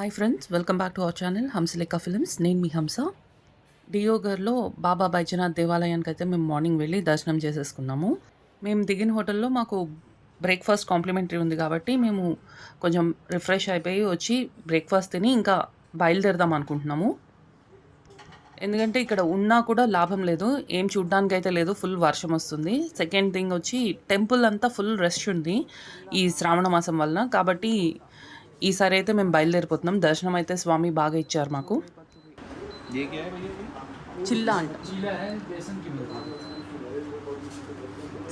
Hi friends, welcome back to our channel Hamsalekha films. నేను మీ హంస. డియోగర్లో బాబా బైజనాథ్ దేవాలయానికి అయితే మేము మార్నింగ్ వెళ్ళి దర్శనం చేసేసుకున్నాము. మేము దిగిన హోటల్లో మాకు బ్రేక్ఫాస్ట్ కాంప్లిమెంటరీ ఉంది కాబట్టి మేము కొంచెం రిఫ్రెష్ అయిపోయి వచ్చి బ్రేక్ఫాస్ట్ తిని ఇంకా బయలుదేరదాం అనుకుంటున్నాము. ఎందుకంటే ఇక్కడ ఉన్నా కూడా లాభం లేదు, ఏం చూడ్డానికైతే లేదు, ఫుల్ వర్షం వస్తుంది. సెకండ్ థింగ్ వచ్చి టెంపుల్ అంతా ఫుల్ రష్ ఉంది ఈ శ్రావణ మాసం వలన. కాబట్టి ఈసారి అయితే మేము బయలుదేరిపోతున్నాం. దర్శనం అయితే స్వామి బాగా ఇచ్చారు మాకు. చిల్లా అంట,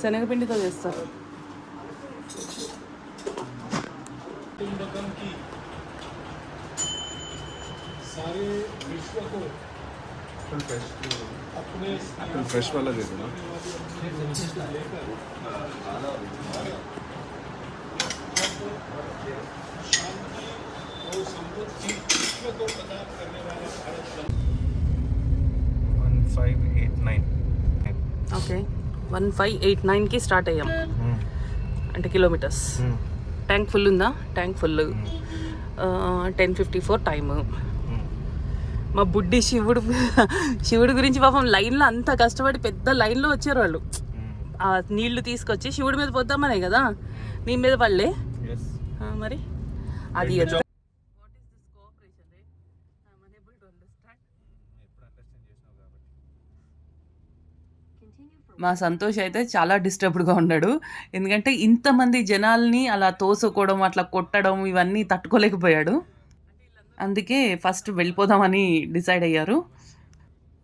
శనగపిండితో చేస్తారు. फ्रेश वाला दे दो ना. ఓకే, 1589కి స్టార్ట్ అయ్యాం. అంటే కిలోమీటర్స్. ట్యాంక్ ఫుల్ ఉందా? Tank full. 10:54 టైము. మా బుడ్డి శివుడు గురించి పాపం లైన్లో అంత కష్టపడి పెద్ద లైన్లో వచ్చారు వాళ్ళు. ఆ నీళ్లు తీసుకొచ్చి శివుడి మీద పోద్దామనే కదా, నీ మీద పడలే మరి. అది మా సంతోష్ అయితే చాలా డిస్టర్బ్డ్గా ఉన్నాడు. ఎందుకంటే ఇంతమంది జనాల్ని అలా తోసుకోవడం, అట్లా కొట్టడం, ఇవన్నీ తట్టుకోలేకపోయాడు. అందుకే ఫస్ట్ వెళ్ళిపోదామని డిసైడ్ అయ్యారు.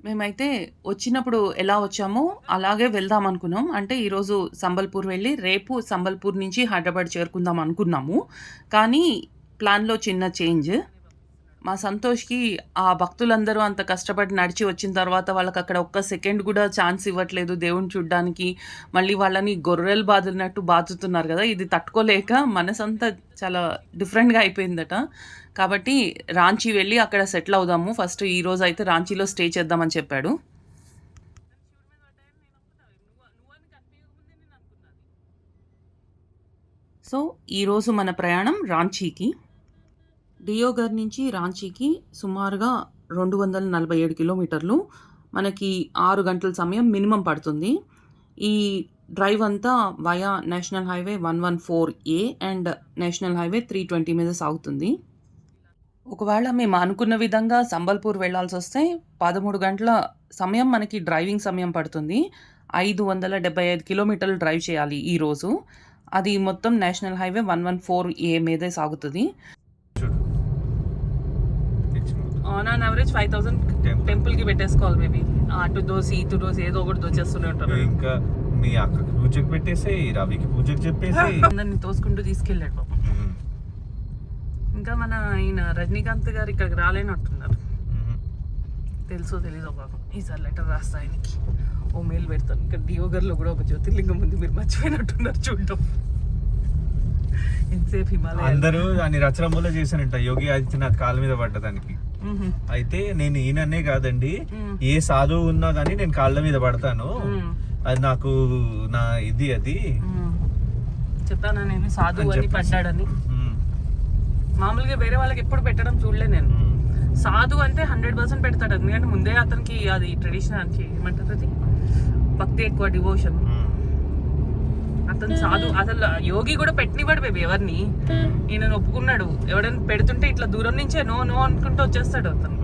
మేమైతే వచ్చినప్పుడు ఎలా వచ్చామో అలాగే వెళ్దాం అనుకున్నాం. అంటే ఈరోజు సంబల్పూర్ వెళ్ళి రేపు సంబల్పూర్ నుంచి హైదరాబాద్ చేరుకుందాం అనుకున్నాము. కానీ ప్లాన్లో చిన్న చేంజ్. మా సంతోష్కి ఆ భక్తులందరూ అంత కష్టపడి నడిచి వచ్చిన తర్వాత వాళ్ళకి అక్కడ ఒక్క సెకండ్ కూడా ఛాన్స్ ఇవ్వట్లేదు దేవుని చూడ్డానికి. మళ్ళీ వాళ్ళని గొర్రెలు బాదున్నట్టు బాదుతున్నారు కదా, ఇది తట్టుకోలేక మనసంతా చాలా డిఫరెంట్గా అయిపోయిందట. కాబట్టి రాంచీ వెళ్ళి అక్కడ సెటిల్ అవుదాము ఫస్ట్. ఈరోజు అయితే రాంచీలో స్టే చేద్దామని చెప్పాడు. సో ఈరోజు మన ప్రయాణం రాంచీకి. డియోగర్ నుంచి రాంచీకి సుమారుగా 247 కిలోమీటర్లు. మనకి 6 గంటల సమయం మినిమం పడుతుంది. ఈ డ్రైవ్ అంతా via national highway 114A and national highway 320 మీద సాగుతుంది. ఒకవేళ మేము అనుకున్న విధంగా సంబల్పూర్ వెళ్ళాల్సి వస్తే 13 గంటల సమయం మనకి డ్రైవింగ్ సమయం పడుతుంది. 575 కిలోమీటర్లు డ్రైవ్ చేయాలి ఈరోజు. అది మొత్తం నేషనల్ హైవే 114A మీదే సాగుతుంది. ఆన్ అన్ యావరేజ్ 5,000 టెంపుల్కి పెట్టేసుకోవాలి. మేబీ అటు దోసి ఇటు దోసి ఏదో ఒకటి దోచేస్తూనే ఉంటారు. ఇంకా మీ అక్కకి పూజకి పెట్టేసి రవికి పూజకి చెప్పేసి అందరిని తోసుకుంటూ తీసుకెళ్ళాడు పాపం. ఇంకా మన ఈయన రజనీకాంత్ గారు ఇక్కడికి రాలేనట్టున్నారు. తెలుసో తెలీదో పాపం. ఈసారి లెటర్ రాస్తా ఆయనకి, ఓ మెయిల్ పెడతాను. ఇక్కడ డియోగర్లో కూడా ఒక జ్యోతిర్లింగం ఉంది, మీరు మర్చిపోయినట్టున్నారు చూడటం. ఎంతసేపు హిమాలయ అందరూ దాన్ని రచనములో చేశానంట యోగి ఆదిత్యనాథ్ కాళ్ళ మీద పడ్డదానికి. అయితే నేను ఈయననే కాదండి, ఏ సాధువు ఉన్నా కానీ నేను కాళ్ళ మీద పడతాను, అది నాకు నా ఇది అది చెప్పాను. నేను సాధువు అని పడ్డాడని. మామూలుగా వేరే వాళ్ళకి ఎప్పుడు పెట్టడం చూడలే నేను. సాధు అంటే 100% పెడతాడు, ఎందుకంటే ముందే అతనికి అది ట్రెడిషనల్ అని ఏమంటారు, అది భక్తి ఎక్కువ, డివోషన్. అతను సాధు. అసలు యోగి కూడా పెట్టినివాడు బేబీ ఎవరిని. ఈయన ఒప్పుకున్నాడు. ఎవడైనా పెడుతుంటే ఇట్లా దూరం నుంచే నో నో అనుకుంటూ వచ్చేస్తాడు అతను.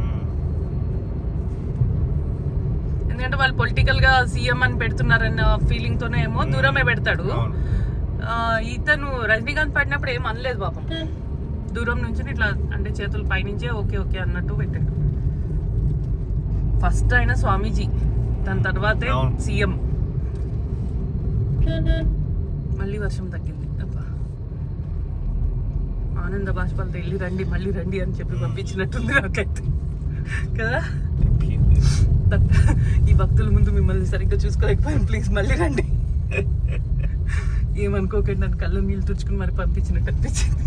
ఎందుకంటే వాళ్ళు పొలిటికల్ గా సీఎం అని పెడుతున్నారన్న ఫీలింగ్ తోనే ఏమో దూరమే పెడతాడు. ఇతను రజనీకాంత్ పడినప్పుడు ఏం అనలేదు పాపం. దూరం నుంచి ఇట్లా అంటే చేతుల పైనుంచే ఓకే ఓకే అన్నట్టు పెట్టాడు. ఫస్ట్ అయిన స్వామీజీ, దాని తర్వాతే సీఎం. మళ్ళీ వర్షం తగ్గింది. అబ్బా, ఆనంద బాష్పాలతో వెళ్ళి రండి మళ్ళీ రండి అని చెప్పి పంపించినట్టుంది నాకైతే కదా. ఈ భక్తుల ముందు మిమ్మల్ని సరిగ్గా చూసుకోలేకపోయాను, ప్లీజ్ మళ్ళీ రండి, ఏమనుకోకండి, నన్ను కళ్ళ నీళ్ళు తుడుచుకుని మరి పంపించినట్టు అనిపించింది.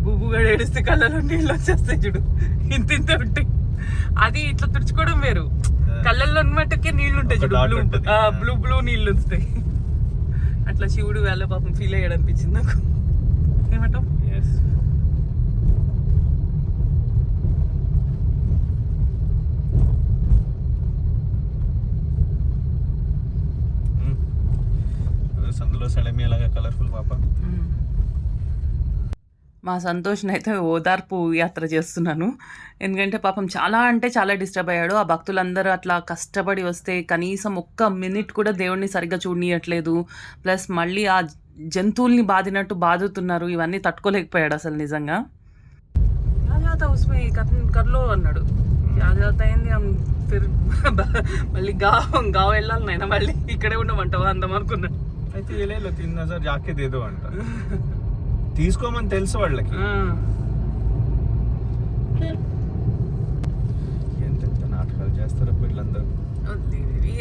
బూబుగాడు ఏడిస్తే కళ్ళలో నీళ్ళు వచ్చేస్తాయి చూడు, ఇంత ఉంటాయి. అది ఇట్లా తుడుచుకోవడం వేరు, కళ్ళల్లో మట్టుకే నీళ్ళు ఉంటాయి చూడు, బ్లూ బ్లూ నీళ్ళు వస్తాయి. అట్లా శివుడు వేళ పాపం ఫీల్ అయ్యాడు అనిపించింది నాకు. ఏమంటావు? మా సంతోష్‌నైతే ఓదార్పు యాత్ర చేస్తున్నాను. ఎందుకంటే పాపం చాలా అంటే చాలా డిస్టర్బ్ అయ్యాడు. ఆ భక్తులందరూ అట్లా కష్టపడి వస్తే కనీసం ఒక్క మినిట్ కూడా దేవుడిని సరిగ్గా చూడనీయట్లేదు. ప్లస్ మళ్ళీ ఆ జంతువుల్ని బాదినట్టు బాదుతున్నారు. ఇవన్నీ తట్టుకోలేకపోయాడు అసలు నిజంగా. "क्या जाता उसमें कर लो" అన్నాడు. "क्या जाता ఏంది ఫిర్ మళ్ళీ గావ్ వెళ్ళాలి నాయనా, మళ్ళీ ఇక్కడే ఉండమంటావా అందాం అనుకున్నాను. అయితే ఏలేలో 3000 జాకే దేదో అంట. తీసుకోమని తెలుసు వాళ్ళకి. ఎంత నాటకాలు చేస్తారో వీళ్ళందరూ.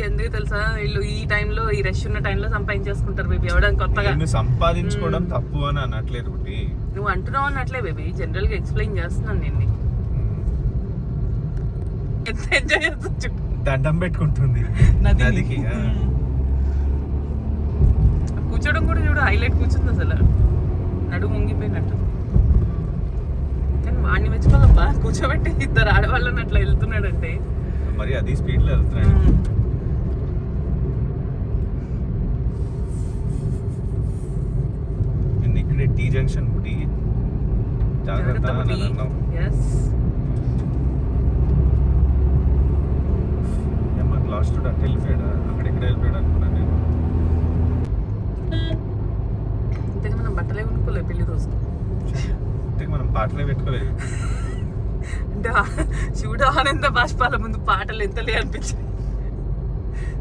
ఎందుకు తెలుసా, వీళ్ళు ఈ టైంలో, ఈ రష్ ఉన్న టైంలో సంపాదించేసుకుంటారు బేబీ. ఎవడం కొత్తగా నేను సంపాదించుకోవడం తప్పు అని అనట్లేదు ఒకటి. నువ్వు అంటున్నావు అన్నట్లే బేబీ, జనరల్ గా ఎక్స్ప్లెయిన్ చేస్తున్నాను నేను. ఎంత ఎంజాయ్ చేస్తూ దండం పెట్టుకుంటుంది నదికి. కూర్చోడం కూడా చూడు, హైలైట్ కూర్చుంది అసలు, నడుము ముంగిపోయినట్టు. కానీ వాడిని మెచ్చుకోవాలబ్బా, కూర్చోబెట్టి ఇద్దరు ఆడవాళ్ళని అట్లా వెళ్తున్నాడంటే. మరి అది స్పీడ్ లో వెళ్తున్నాడు. ఇక్కడే టీ జంక్షన్ బుటి, జాగ్రత్త అన్నావు. లాస్ట్ అట్లా వెళ్ళిపోయాడు, అక్కడిక్కడ వెళ్ళిపోయాడు అనుకున్నాను నేను. ఇంతగా మనం బట్టలే కొనుక్కోలేదు పెళ్లి రోజు. ఇంతగా మనం పాటలే పెట్టుకోలేదు. అంటే శివుడు ఆనంద బాష్పాల ముందు పాటలు ఎంతలే అనిపించింది.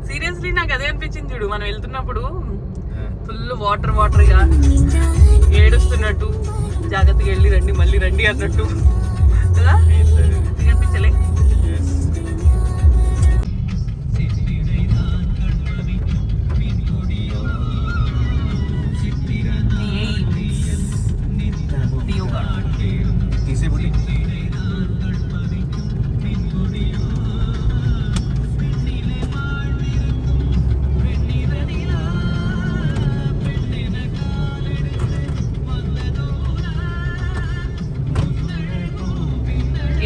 సీరియస్లీ నాకు అదే అనిపించింది చూడు, మనం వెళ్తున్నప్పుడు ఫుల్ వాటర్ గా ఏడుస్తున్నట్టు, జాగ్రత్తగా వెళ్ళి రండి మళ్ళీ రండి అన్నట్టు కదా అనిపించలే.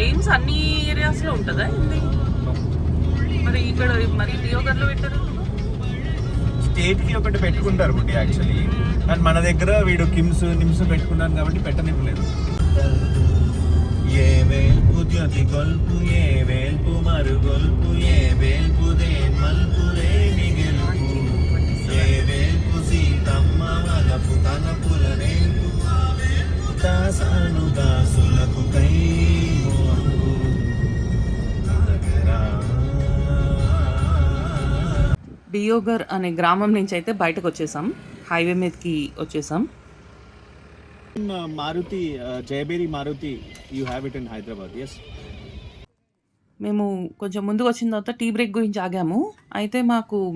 ఎయిమ్స్ అన్ని ఏరియాస్ లో ఉంటుందా ఏంటి? మరి ఇక్కడ మరి దియోగర్లో పెట్టారు. స్టేట్ కి ఒకటి పెట్టుకుంటారు బుట్టి యాక్చువల్లీ, కానీ మన దగ్గర వీడు నిమ్స్ పెట్టుకున్నాను కాబట్టి పెట్టనివ్వలేదు. ఏ వేల్పు జ్యోతి గొల్పు, ఏ వేల్పు మరు గొల్పు, ఏ వేల్పు దేన్ మల్పు రేమి గెలుపు, ఏ వేల్పు సీతమ్మ వలపు తలపుల రేపు, దాసాను దాసులకు కై. బియోగర్ అనే గ్రామం నుంచి అయితే బయటకు వచ్చేసాం, హైవే మీదకి వచ్చేసాం. Maruti, Jayabheri Maruti, you have it in Hyderabad. Yes, మేము కొంచెం ముందుకు వచ్చిన తర్వాత టీ బ్రేక్ గురించి ఆగాము. అయితే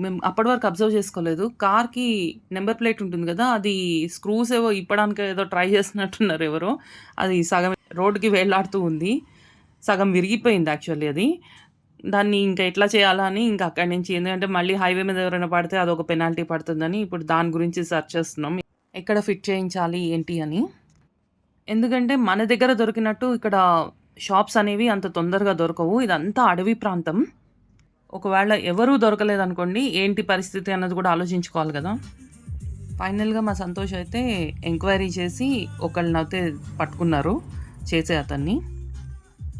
మేము అప్పటి వరకు అబ్జర్వ్ చేసుకోలేదు, కార్కి నెంబర్ ప్లేట్ ఉంటుంది కదా, అది స్క్రూస్ ఏవో ఇప్పడానికి ఏదో ట్రై చేస్తున్నట్టున్నారు ఎవరో. అది సగం రోడ్డుకి వేలాడుతూ ఉంది, సగం విరిగిపోయింది యాక్చువల్లీ. అది దాన్ని ఇంకా ఎట్లా చేయాలా అని ఇంకా అక్కడి నుంచి, ఎందుకంటే మళ్ళీ హైవే మీద ఎవరైనా పడితే అదొక పెనాల్టీ పడుతుందని ఇప్పుడు దాని గురించి సెర్చ్ చేస్తున్నాం, ఎక్కడ ఫిట్ చేయించాలి ఏంటి అని. ఎందుకంటే మన దగ్గర దొరికినట్టు ఇక్కడ షాప్స్ అనేవి అంత తొందరగా దొరకవు, ఇదంతా అడవి ప్రాంతం. ఒకవేళ ఎవరూ దొరకలేదనుకోండి, ఏంటి పరిస్థితి అన్నది కూడా ఆలోచించుకోవాలి కదా. ఫైనల్గా మా సంతోష్ అయితే ఎంక్వైరీ చేసి ఒకళ్ళనైతే పట్టుకున్నారు చేసే అతన్ని.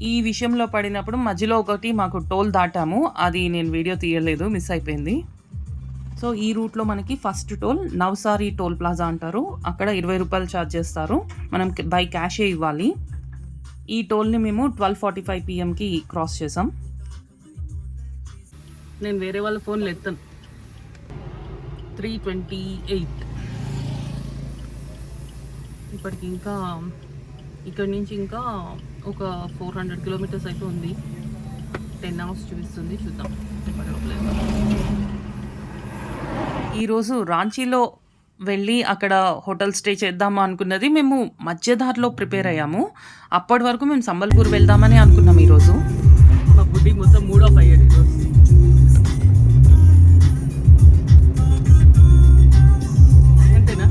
ఈ విషయంలో పడినప్పుడు మధ్యలో ఒకటి మాకు టోల్ దాటాము, అది నేను వీడియో తీయలేదు, మిస్ అయిపోయింది. సో ఈ రూట్లో మనకి first toll Navsari toll plaza అంటారు, అక్కడ 20 రూపాయలు ఛార్జ్ చేస్తారు, మనం బై క్యాషే ఇవ్వాలి. ఈ టోల్ని మేము 12:45 PM క్రాస్ చేసాం. నేను వేరే వాళ్ళ ఫోన్లు ఎత్తాను. 3:28 ఇప్పటికి. ఇంకా ఇక్కడి నుంచి ఇంకా ఒక 400 కిలోమీటర్స్ అయితే ఉంది. 10 hours చూపిస్తుంది, చూద్దాం. ఈరోజు రాంచీలో వెళ్ళి అక్కడ హోటల్ స్టే చేద్దామా అనుకున్నది మేము మధ్యదారిలో ప్రిపేర్ అయ్యాము. అప్పటి వరకు మేము సంబల్పూర్ వెళ్దామని అనుకున్నాం ఈరోజు. మా బుడ్డి మొత్తం మూడ్ ఆఫ్ అయ్యాడు ఈరోజు. అంతేనా?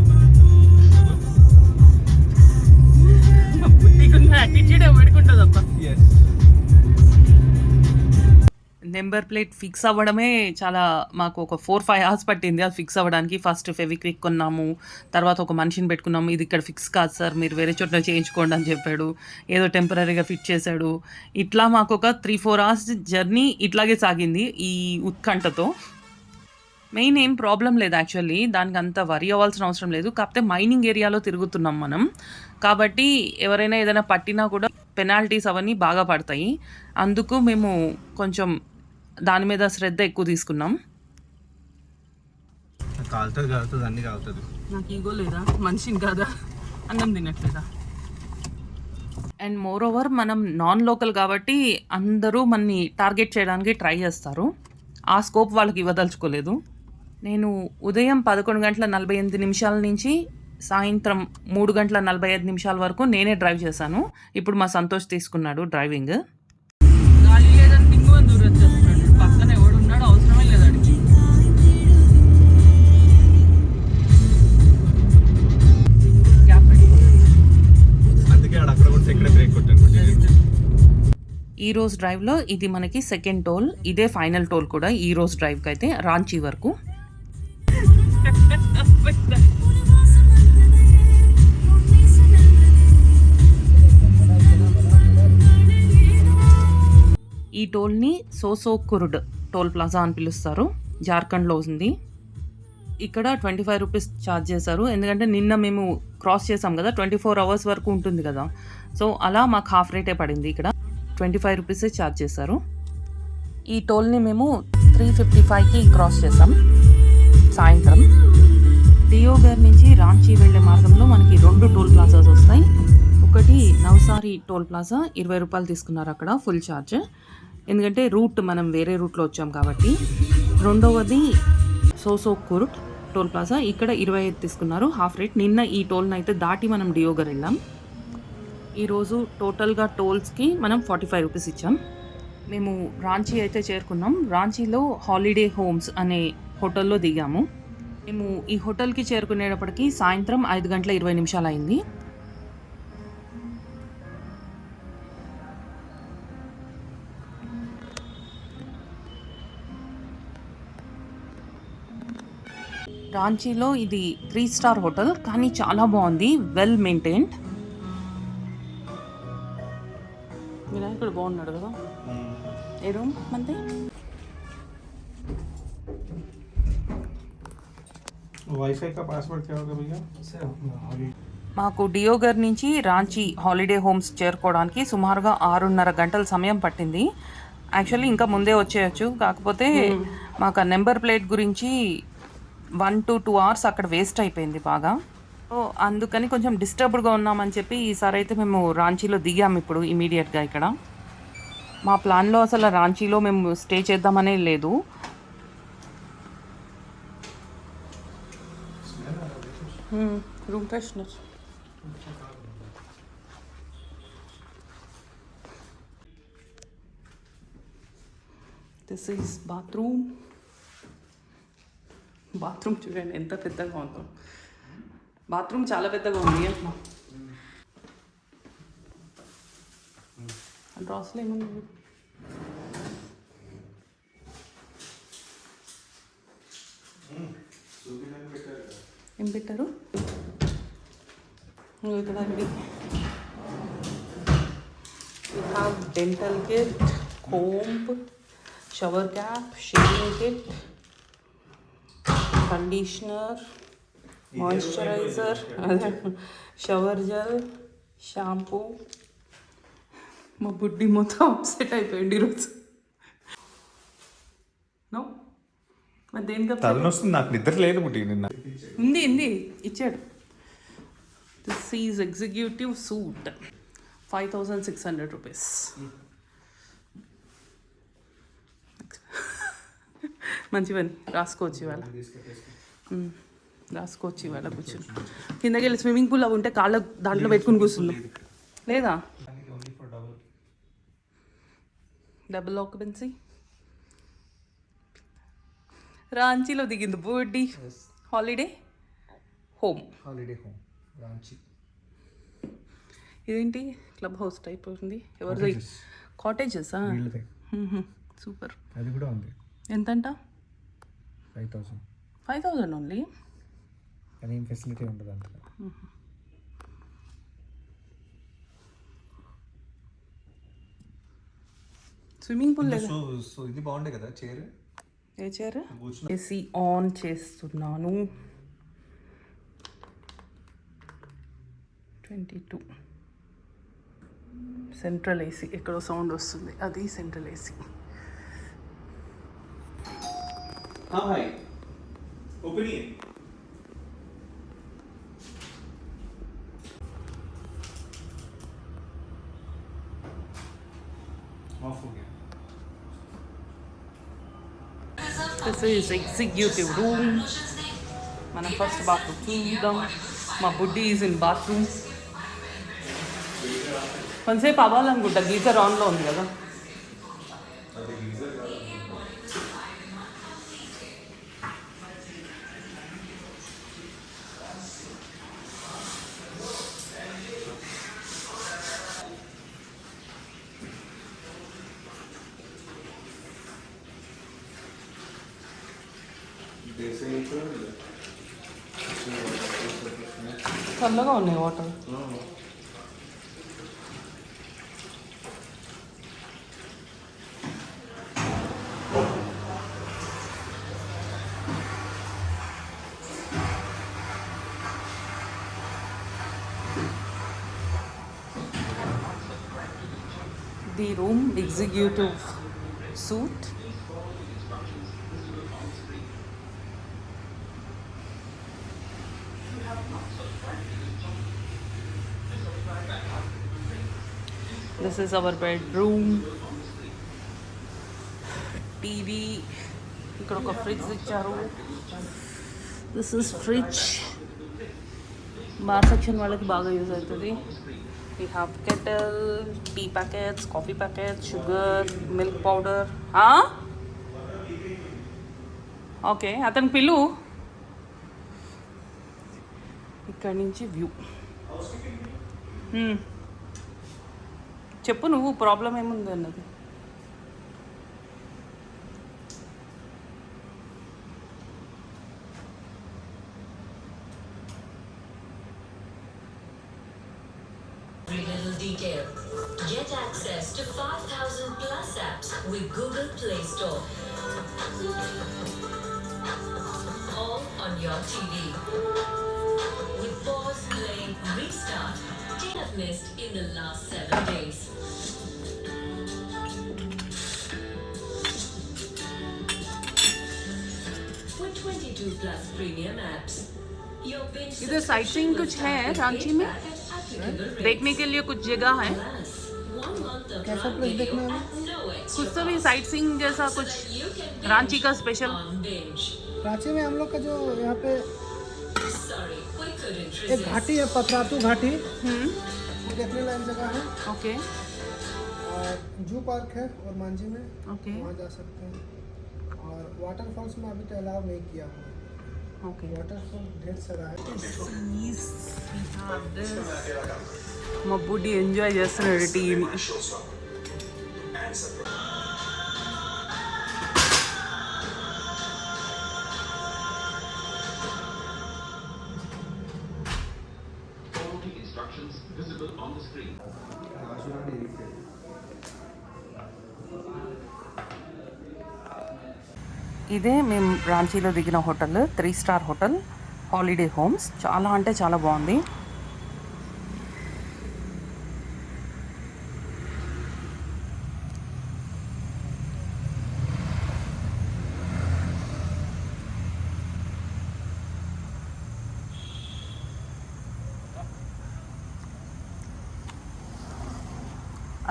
మా బుడ్డికున్న యాటిట్యూడ్ పెట్టుకుంటుందప్ప. నెంబర్ ప్లేట్ ఫిక్స్ అవ్వడమే చాలా మాకు ఒక 4-5 అవర్స్ పట్టింది అది ఫిక్స్ అవ్వడానికి. ఫస్ట్ ఫెవిక్విక్ కొన్నాము, తర్వాత ఒక మనిషిని పెట్టుకున్నాము. ఇది ఇక్కడ ఫిక్స్ కాదు సార్, మీరు వేరే చోట చేయించుకోండి అని చెప్పాడు. ఏదో టెంపరరీగా ఫిట్ చేశాడు. ఇట్లా మాకు ఒక 3-4 అవర్స్ జర్నీ ఇట్లాగే సాగింది ఈ ఉత్కంఠతో. మెయిన్ ఏం ప్రాబ్లం లేదు యాక్చువల్లీ, దానికి అంత వరి అవ్వాల్సిన అవసరం లేదు. కాకపోతే మైనింగ్ ఏరియాలో తిరుగుతున్నాం మనం, కాబట్టి ఎవరైనా ఏదైనా పట్టినా కూడా పెనాల్టీస్ అవన్నీ బాగా పడతాయి. అందుకు మేము కొంచెం దాని మీద శ్రద్ధ ఎక్కువ తీసుకున్నాం. కాలుతుంది అన్ని కాలుతుంది. నాకు ఈగో లేదా, మనిషిని కాదా, అన్నం తినట్లేదా? అండ్ మోర్ ఓవర్ మనం నాన్ లోకల్ కాబట్టి అందరూ మనని టార్గెట్ చేయడానికి ట్రై చేస్తారు. ఆ స్కోప్ వాళ్ళకి ఇవ్వదలుచుకోలేదు. నేను ఉదయం 11:48 నుంచి సాయంత్రం 3:45 వరకు నేనే డ్రైవ్ చేశాను. ఇప్పుడు మా సంతోష్ తీసుకున్నాడు డ్రైవింగ్. గాలి లేదని దింగు దూరం చేస్తున్నాడు. పక్కన ఎవడు ఉన్నాడు అవసరమే లేదండి. అందుకే అక్కడ కూడా ఎక్కడ బ్రేక్ కొట్టాను. ఈ రోజు డ్రైవ్లో ఇది మనకి సెకండ్ టోల్. ఇదే ఫైనల్ టోల్ కూడా ఈ రోజు డ్రైవ్కి అయితే, రాంచీ వరకు. ఈ టోల్ని సోసోకుర్డ్ టోల్ ప్లాజా అని పిలుస్తారు. జార్ఖండ్లో ఉంది. ఇక్కడ 25 రూపీస్ ఛార్జ్ చేశారు. ఎందుకంటే నిన్న మేము క్రాస్ చేసాం కదా, 24 అవర్స్ వరకు ఉంటుంది కదా, సో అలా మాకు హాఫ్ రేటే పడింది. ఇక్కడ 25 రూపీసే ఛార్జ్ చేశారు. ఈ టోల్ని మేము 3:55కి క్రాస్ చేసాం సాయంత్రం. డియోగర్ నుంచి రాంచీ వెళ్ళే మార్గంలో మనకి 2 టోల్ ప్లాజాస్ వస్తాయి. ఒకటి నవసారి టోల్ ప్లాజా, 20 రూపాయలు తీసుకున్నారు అక్కడ ఫుల్ ఛార్జ్, ఎందుకంటే రూట్ మనం వేరే రూట్లో వచ్చాం కాబట్టి. రెండవది సోసోకుర్డ్ టోల్ ప్లాజా, ఇక్కడ 25 తీసుకున్నారు హాఫ్ రేట్. నిన్న ఈ టోల్ని అయితే దాటి మనం డియోగర్ వెళ్ళాం. ఈరోజు టోటల్గా టోల్స్కి మనం 45 రూపీస్ ఇచ్చాం. మేము రాంచీ అయితే చేరుకున్నాం. రాంచీలో హాలిడే హోమ్స్ అనే హోటల్లో దిగాము. మేము ఈ హోటల్కి చేరుకునేటప్పటికి సాయంత్రం 5:20 అయింది. రాంచీలో ఇది 3 స్టార్ హోటల్, కానీ చాలా బాగుంది, వెల్ మెయింటైన్డ్. వినాయకుడు బాగున్నాడు కదా. ఏ రూమ్ మంది? వైఫై కా పాస్వర్డ్ क्या होगा भैया? మాకు డియోగర్ నుంచి రాంచీ హాలిడే హోమ్స్ చేరుకోవడానికి సుమారుగా 6:30 గంటల సమయం పట్టింది. యాక్చువల్లీ ఇంకా ముందే వచ్చేయచ్చు, కాకపోతే మాకు ఆ నెంబర్ ప్లేట్ గురించి 1 to 2 అవర్స్ అక్కడ వేస్ట్ అయిపోయింది బాగా. సో అందుకని కొంచెం డిస్టర్బ్డ్గా ఉన్నామని చెప్పి ఈసారి అయితే మేము రాంచీలో దిగాము ఇప్పుడు ఇమీడియట్గా. ఇక్కడ మా ప్లాన్లో అసలు రాంచీలో మేము స్టే చేద్దామనే లేదు. Room freshener. This is bathroom. Bathroom చూడండి ఎంత పెద్దగా ఉందో. బాత్రూమ్ చాలా పెద్దగా ఉంది అట్లా. డ్రాస్లో ఏముంది? ఏం పెట్టారు ఇక్కడ? Dental kit, comb, shower cap, shaving kit, conditioner, moisturiser, shower gel, shampoo. మా బుడ్డి మొత్తం అప్సెట్ అయిపోయింది ఈరోజు. నో మరి దేనికి తలనొస్తుంది నాకు, నిద్ర లేదు బుట్టి నిన్న. ఉంది ఇచ్చాడు. This is executive suit, 5,600 rupees. మంచి పని, రాసుకోవచ్చు ఇవాళ. రాసుకోవచ్చు ఇవాళ కూర్చొని. కిందకి వెళ్ళి స్విమ్మింగ్ పూల్ అవి ఉంటే కాళ్ళ దాంట్లో పెట్టుకుని కూర్చుందాం. లేదా డబుల్ ఆక్యుపెన్సీ. రాంచీలో దిగింది బుడ్డి. Holiday home Ranchi. ఇదేంటి క్లబ్ హౌస్ టైప్ ఉంది. ఎవరిది? కాటేజెసా? సూపర్. అది కూడా ఉంది. ఎంతంట? 5,000. 5,000 ఓన్లీ. కానీ ఏం ఫెసిలిటీ ఉండదు అంత. స్విమ్మింగ్ పూల్ లేదా? సో ఇది బాగుండే కదా chair. A chair? AC on చేస్తున్నాను. 22 సెంట్రల్ ఏసీ. ఎక్కడో సౌండ్ వస్తుంది, అది central AC. Hi open of हो गया. This is executive room. మనం ఫస్ట్ బాత్రూమ్ చూద్దాం. మా బుడ్డి ఈజ్ ఇన్ బాత్రూమ్. కొంతసేపు అవ్వాలనుకుంటా, గీజర్ ఆన్లో ఉంది కదా. చల్లగా ఉన్నాయి water. The room executive suite. This is our bedroom. TV. ఇక్కడ ఒక ఫ్రిడ్జ్ ఇచ్చారు. This is fridge. Bar section వాళ్ళకి బాగా యూజ్ అవుతుంది. We have kettle, tea packets, coffee packets, sugar, milk powder. Okay, అతను పిల్లు. ఇక్కడ నుంచి వ్యూ. చెప్పు నువ్వు, ప్రాబ్లం ఏముంది అన్నది. Little detail. Get access to 5,000 plus apps with Google Play Store. All on your TV. With pause, play, restart. Take have missed in the last 7 days. With 22 plus premium apps. Your binge इधर sight seeing कुछ है रांची में? देखने के लिए कुछ जगह है? कैसा प्लेस देखने में? कुछ तो भी साइट सीइंग जैसा कुछ रांची का स्पेशल? रांची में हम लोग का जो यहाँ पे एक घाटी है, पतरातू घाटी, वो देखने लायक जगह है। ओके और जू पार्क है और मांझी में, ओके वहाँ जा सकते हैं। और वाटरफॉल्स में अभी तो अलाउ नहीं किया हुआ है। ओके वाटरफॉल ढेर सारा है। మా బుడ్డి ఎంజాయ్ చేస్తున్నాడు టీని. ఇదే మేము రాంచీలో దిగిన hotel, 3 star hotel, holiday homes. చాలా అంటే చాలా బాగుంది.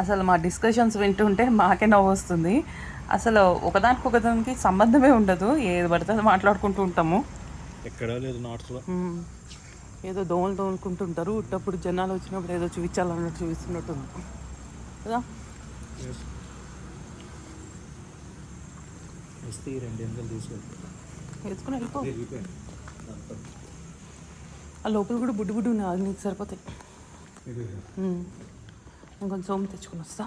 అసలు మా డిస్కషన్స్ వింటుంటే మాకే నవ్వు వస్తుంది. అసలు ఒకదానికి సంబంధమే ఉండదు, ఏది పడితే అది మాట్లాడుకుంటూ ఉంటాము. ఎక్కడ లేదు నార్త్లో. ఏదో దోమలు తోముకుంటుంటారు, ఉట్టప్పుడు జనాలు వచ్చినప్పుడు ఏదో చూపించాలన్నట్టు చూపిస్తున్నట్టు ఉంది కదా. వస్తే 2 ఎంజలు వేసుకుని వెళ్ళిపో. ఆ లోపల కూడా బుడ్డు ఉన్నాయి, అది నీకు సరిపోతాయి. నేను కొంచెం సోము తెచ్చుకుని వస్తా.